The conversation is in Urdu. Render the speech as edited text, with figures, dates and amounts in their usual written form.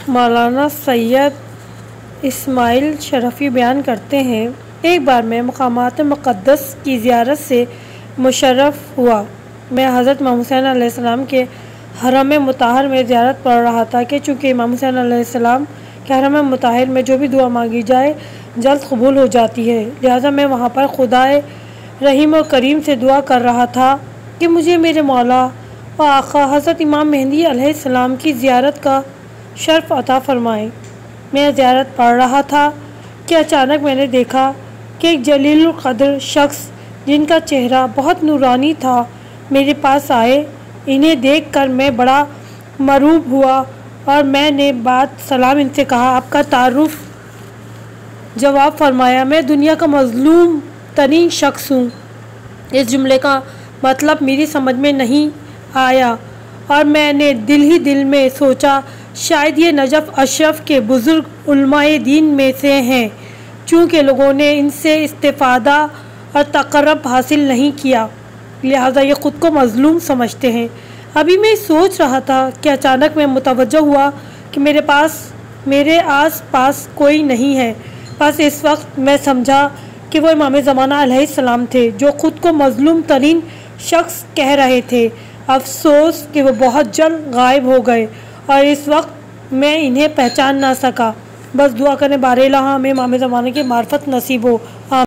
مولانا سید اسماعیل شرفی بیان کرتے ہیں، ایک بار میں مقامات مقدس کی زیارت سے مشرف ہوا۔ میں حضرت امام حسین علیہ السلام کے حرم مطہر میں زیارت پڑھ رہا تھا کہ چونکہ امام حسین علیہ السلام کے حرم مطہر میں جو بھی دعا مانگی جائے جلد قبول ہو جاتی ہے، لہٰذا میں وہاں پر خدائے رحیم و کریم سے دعا کر رہا تھا کہ مجھے میرے مولا و آقا حضرت امام مہدی علیہ السلام کی زیارت کا شرف عطا فرمائیں۔ میں زیارت پڑھ رہا تھا کہ اچانک میں نے دیکھا کہ ایک جلیل القدر شخص جن کا چہرہ بہت نورانی تھا میرے پاس آئے۔ انہیں دیکھ کر میں بڑا مرعوب ہوا اور میں نے بعد سلام ان سے کہا، آپ کا تعارف؟ جواب فرمایا، میں دنیا کا مظلوم ترین شخص ہوں۔ اس جملے کا مطلب میری سمجھ میں نہیں آیا اور میں نے دل میں سوچا شاید یہ نجف اشرف کے بزرگ علماء دین میں سے ہیں، چونکہ لوگوں نے ان سے استفادہ اور تقرب حاصل نہیں کیا، لہٰذا یہ خود کو مظلوم سمجھتے ہیں۔ ابھی میں سوچ رہا تھا کہ اچانک میں متوجہ ہوا کہ میرے آس پاس کوئی نہیں ہے۔ بس اس وقت میں سمجھا کہ وہ امام زمانہ علیہ السلام تھے جو خود کو مظلوم ترین شخص کہہ رہے تھے۔ افسوس کہ وہ بہت جلد غائب ہو گئے اور اس وقت میں انہیں پہچان نہ سکا۔ بس دعا کریں بار الہ ہمیں امام زمانہ کی معرفت نصیب ہو۔